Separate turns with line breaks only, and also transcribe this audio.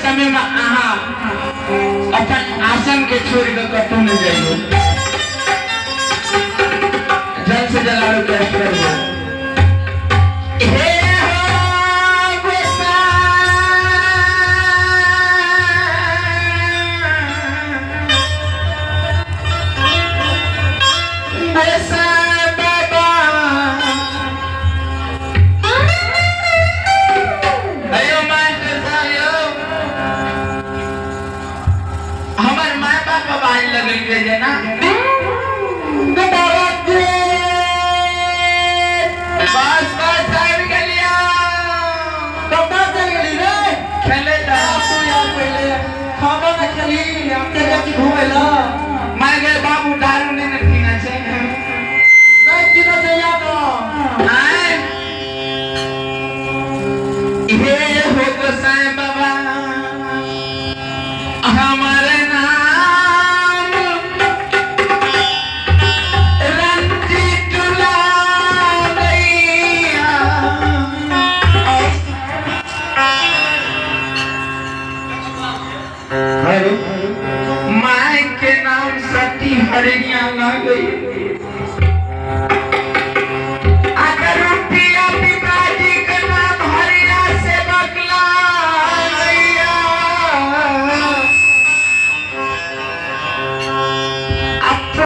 समय में आहा अपन आसन के छोड़ के कतौ नहीं जाइयो, जल्द से जल्द आरो कैश करो। ना बस बस टाइम के लिया कपड़ा चल गई रे खेले ला तू यार पहले खावा ना खेली हमसे जाके घूमेला मैं गए बाबू दारू ने पीना से नहीं पीना से या तो हां ये हो तो साईं बाबा हमारे माय के नाम सती हरिया ला गई।